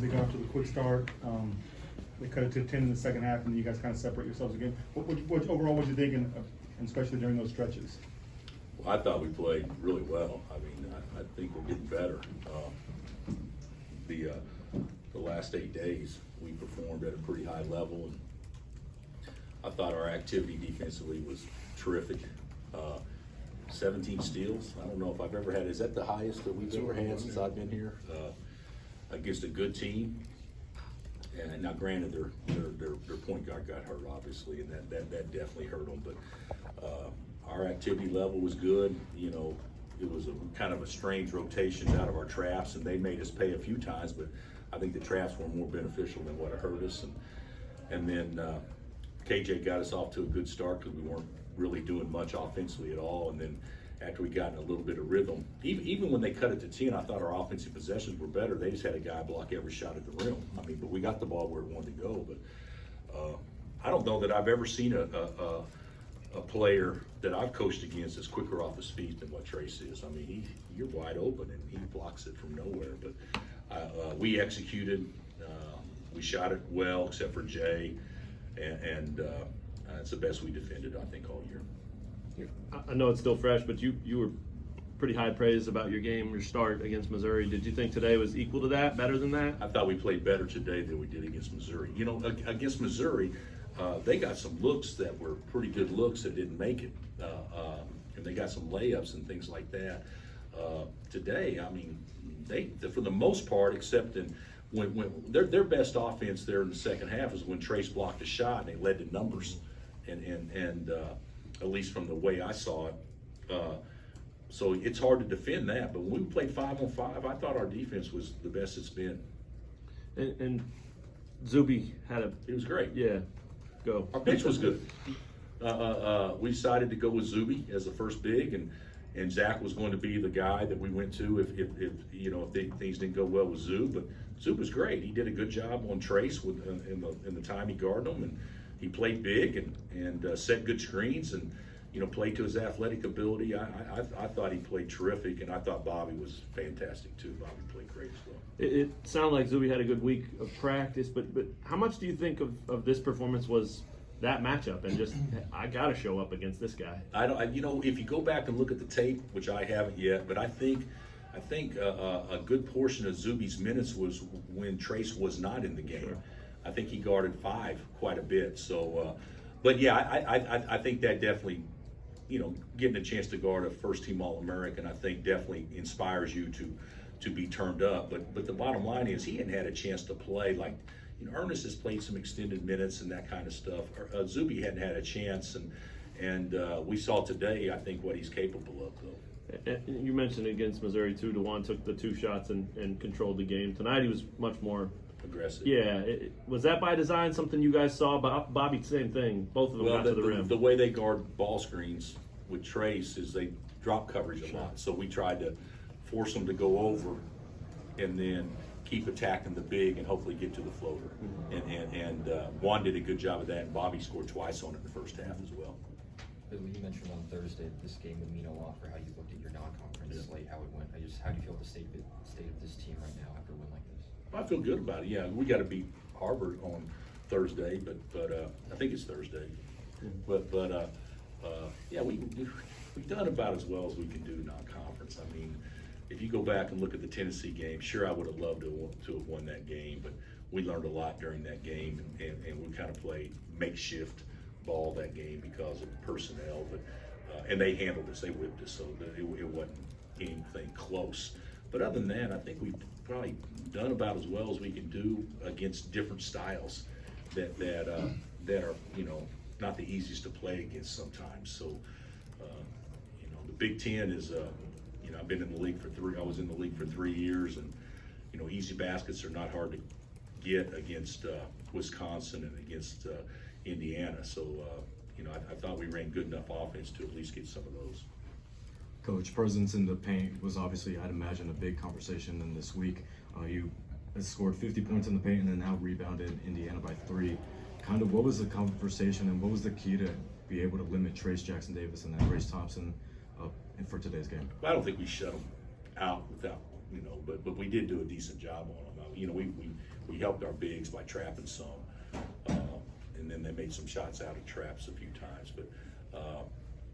they got off to the quick start. They cut it to 10 in the second half, and you guys kind of separate yourselves again. Overall, what you thinking, and especially during those stretches? Well, I thought we played really well. I mean, I think we're getting better. The last 8 days, we performed at a pretty high level, and I thought our activity defensively was terrific. 17 steals. I don't know if I've ever had. Is that the highest that we've ever had since I've been here? Against a good team. And now, granted, their point guard got hurt, obviously, and that definitely hurt them. But our activity level was good. You know, it was kind of a strange rotation out of our traps, and they made us pay a few times. But I think the traps were more beneficial than what hurt us. And then KJ got us off to a good start because we weren't really doing much offensively at all. And then after we got in a little bit of rhythm, even when they cut it to 10, I thought our offensive possessions were better. They just had a guy block every shot at the rim. I mean, but we got the ball where it wanted to go. But I don't know that I've ever seen a player that I've coached against that's quicker off his feet than what Trace is. I mean, you're wide open and he blocks it from nowhere. But we executed. We shot it well, except for Jay, and it's the best we defended, I think, all year. I know it's still fresh, but you were pretty high praise about your game, your start against Missouri. Did you think today was equal to that, better than that? I thought we played better today than we did against Missouri. You know, against Missouri, they got some looks that were pretty good looks that didn't make it, and they got some layups and things like that. Today, I mean, they for the most part, except in when their best offense there in the second half is when Trace blocked a shot and they led to numbers, and at least from the way I saw it. So it's hard to defend that. But when we played 5-on-5, I thought our defense was the best it's been. And Zuby had It was great. Yeah, go. Our bench was good. We decided to go with Zuby as the first big, and Zach was going to be the guy that we went to if things didn't go well with Zub. But Zub was great. He did a good job on Trace in the time he guarded him, and he played big and set good screens and played to his athletic ability. I thought he played terrific, and I thought Bobby was fantastic too. Bobby played great as well. It sounded like Zuby had a good week of practice, but how much do you think of this performance was that matchup and just I got to show up against this guy? If you go back and look at the tape, which I haven't yet, but I think a good portion of Zuby's minutes was when Trace was not in the game. Sure. I think he guarded 5 quite a bit. So, but yeah, I think that definitely, getting a chance to guard a first-team All-American, I think definitely inspires you to be turned up. But the bottom line is he hadn't had a chance to play. Like, Ernest has played some extended minutes and that kind of stuff. Zuby hadn't had a chance, and we saw today, I think, what he's capable of, though. And you mentioned against Missouri too, DeJuan took the 2 shots and controlled the game. Tonight he was much more aggressive. Yeah, was that by design? Something you guys saw? Bobby, same thing. Both of them got to the rim. The way they guard ball screens with Trace is they drop coverage a lot. So we tried to force them to go over and then keep attacking the big and hopefully get to the floater. Mm-hmm. And Juan did a good job of that, and Bobby scored twice on it in the first half as well. But you mentioned on Thursday that this game would mean a lot for how you looked at your non-conference slate, how it went. How do you feel the state of this team right now after a win like this? I feel good about it. Yeah, we got to beat Harvard on Thursday, but I think it's Thursday. But yeah, we've done about as well as we can do non-conference. I mean, if you go back and look at the Tennessee game, sure, I would have loved to have won that game, but we learned a lot during that game, and we kind of played makeshift ball that game because of personnel. But and they handled us, they whipped us, so it wasn't anything close. But other than that, I think we've probably done about as well as we can do against different styles that are not the easiest to play against sometimes. So the Big Ten is I've been in the league for 3. I was in the league for 3 years, and easy baskets are not hard to get against Wisconsin and against Indiana. So I thought we ran good enough offense to at least get some of those. Coach, presence in the paint was obviously, I'd imagine, a big conversation in this week. You scored 50 points in the paint and then out rebounded Indiana by 3. Kind of what was the conversation and what was the key to be able to limit Trace Jackson Davis and then Grace Thompson for today's game? I don't think we shut them out without, but we did do a decent job on them. we helped our bigs by trapping some, and then they made some shots out of traps a few times. But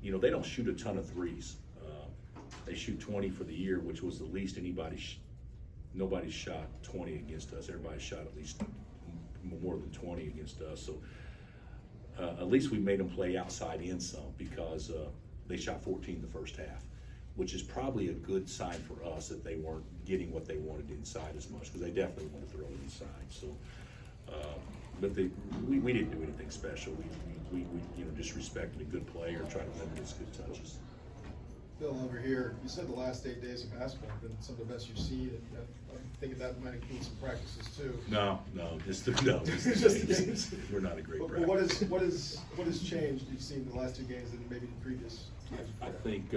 you know, they don't shoot a ton of threes. They shoot 20 for the year, which was the least nobody shot 20 against us. Everybody shot at least more than 20 against us. So at least we made them play outside in some, because they shot 14 the first half, which is probably a good sign for us that they weren't getting what they wanted inside as much, because they definitely want to throw it inside. So, but we didn't do anything special. We you know, just respected a good player, tried to limit his good touches. Bill, over here, you said the last 8 days of basketball have been some of the best you've seen, and I'm thinking that might include some practices too. No, just the Just the games. games. We're not a great But practice. what has changed you've seen in the last 2 games than maybe the previous games? I think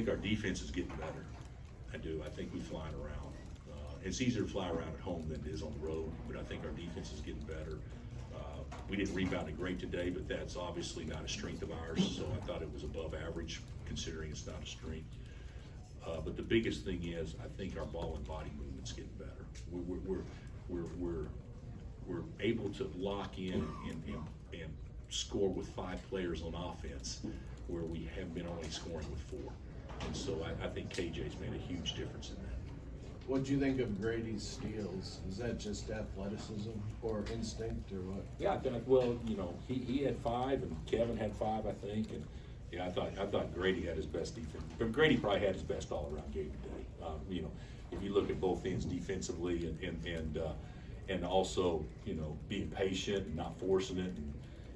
our defense is getting better. I do. I think we're flying around. It's easier to fly around at home than it is on the road, but I think our defense is getting better. We didn't rebound it great today, but that's obviously not a strength of ours, so I thought it was above average considering it's not a strength. But the biggest thing is, I think our ball and body movement's getting better. We're able to lock in and score with 5 players on offense, where we have been only scoring with 4. And so I think KJ's made a huge difference in that. What'd you think of Grady's steals? Is that just athleticism or instinct or what? Yeah, I think, well, you know, he had 5 and Kevin had 5, I think, and yeah, I thought Grady had his best defense, but Grady probably had his best all-around game today. You know, if you look at both ends defensively and also, you know, being patient and not forcing it,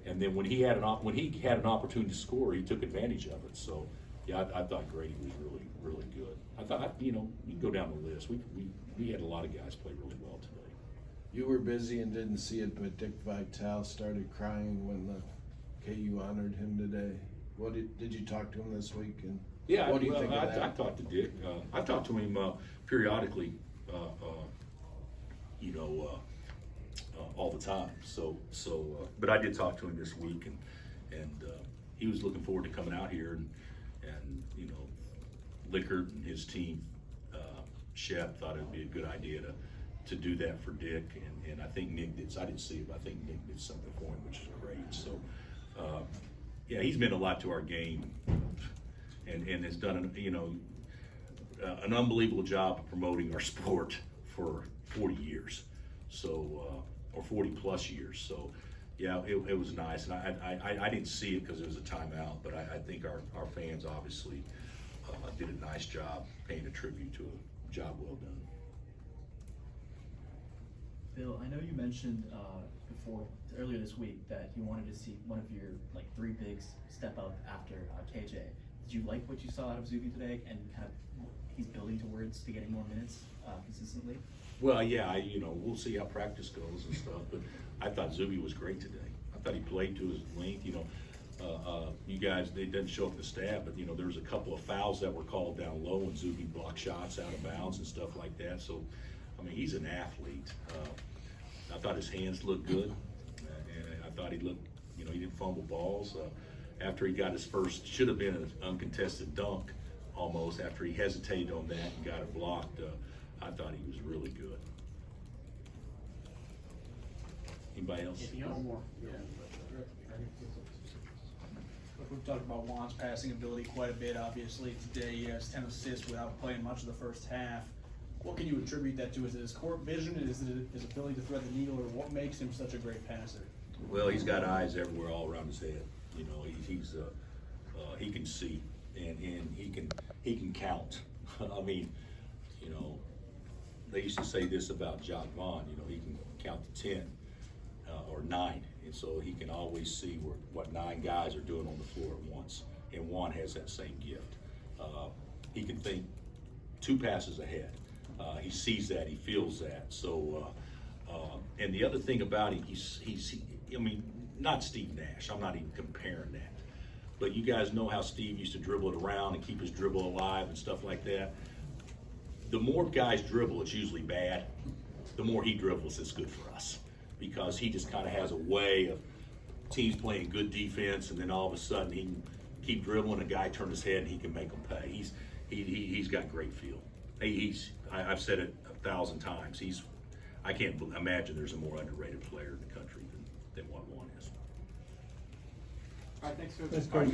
and then when he had an opportunity to score, he took advantage of it. So yeah, I thought Grady was really good. I thought, you know, you can go down the list. We had a lot of guys play really well today. You were busy and didn't see it, but Dick Vitale started crying when the KU honored him today. What did you talk to him this week? And Yeah, what do you think of I that? talked to Dick. I talked to him periodically, you know, all the time. But I did talk to him this week, and he was looking forward to coming out here, and you know, Lickert and his team, Shep, thought it'd be a good idea to do that for Dick, and I think Nick did. I didn't see it, but I think Nick did something for him, which is great. So, yeah, he's meant a lot to our game, and has done, you know, an unbelievable job of promoting our sport for 40 years, so or 40 plus years. So, yeah, it was nice, and I didn't see it because it was a timeout, but I think our fans obviously did a nice job paying a tribute to a job well done. Bill, I know you mentioned earlier this week that you wanted to see one of your 3 bigs step up after KJ. Did you like what you saw out of Zuby today, and kind of he's building towards to getting more minutes consistently? Well, yeah, you know, we'll see how practice goes and stuff, but I thought Zuby was great today. I thought he played to his length. You know, you guys, they didn't show up in the stat, but you know, there was a couple of fouls that were called down low, and Zuby blocked shots out of bounds and stuff like that. So, I mean, he's an athlete. I thought his hands looked good, and I thought he looked, you know, he didn't fumble balls. After he got his first, should have been an uncontested dunk almost, after he hesitated on that and got it blocked, I thought he was really good. Anybody else? One more. Yeah. We've talked about Juan's passing ability quite a bit, obviously. Today he has 10 assists without playing much of the first half. What can you attribute that to? Is it his court vision? Is it his ability to thread the needle? Or what makes him such a great passer? Well, he's got eyes everywhere all around his head. You know, he can see, and he can count. I mean, you know, they used to say this about Jock Vaughn, you know, he can count to 10 or 9, and so he can always see what 9 guys are doing on the floor at once, and Juan has that same gift. He can think 2 passes ahead. He sees that, he feels that. So, and the other thing about him, I mean, not Steve Nash, I'm not even comparing that, but you guys know how Steve used to dribble it around and keep his dribble alive and stuff like that. The more guys dribble, it's usually bad. The more he dribbles, it's good for us, because he just kind of has a way of teams playing good defense, and then all of a sudden he can keep dribbling, a guy turn his head and he can make them pay. He's got great feel. I've said it 1,000 times. I can't imagine there's a more underrated player in the country than what Juan is. All right, thanks, Coach. Thanks, Coach.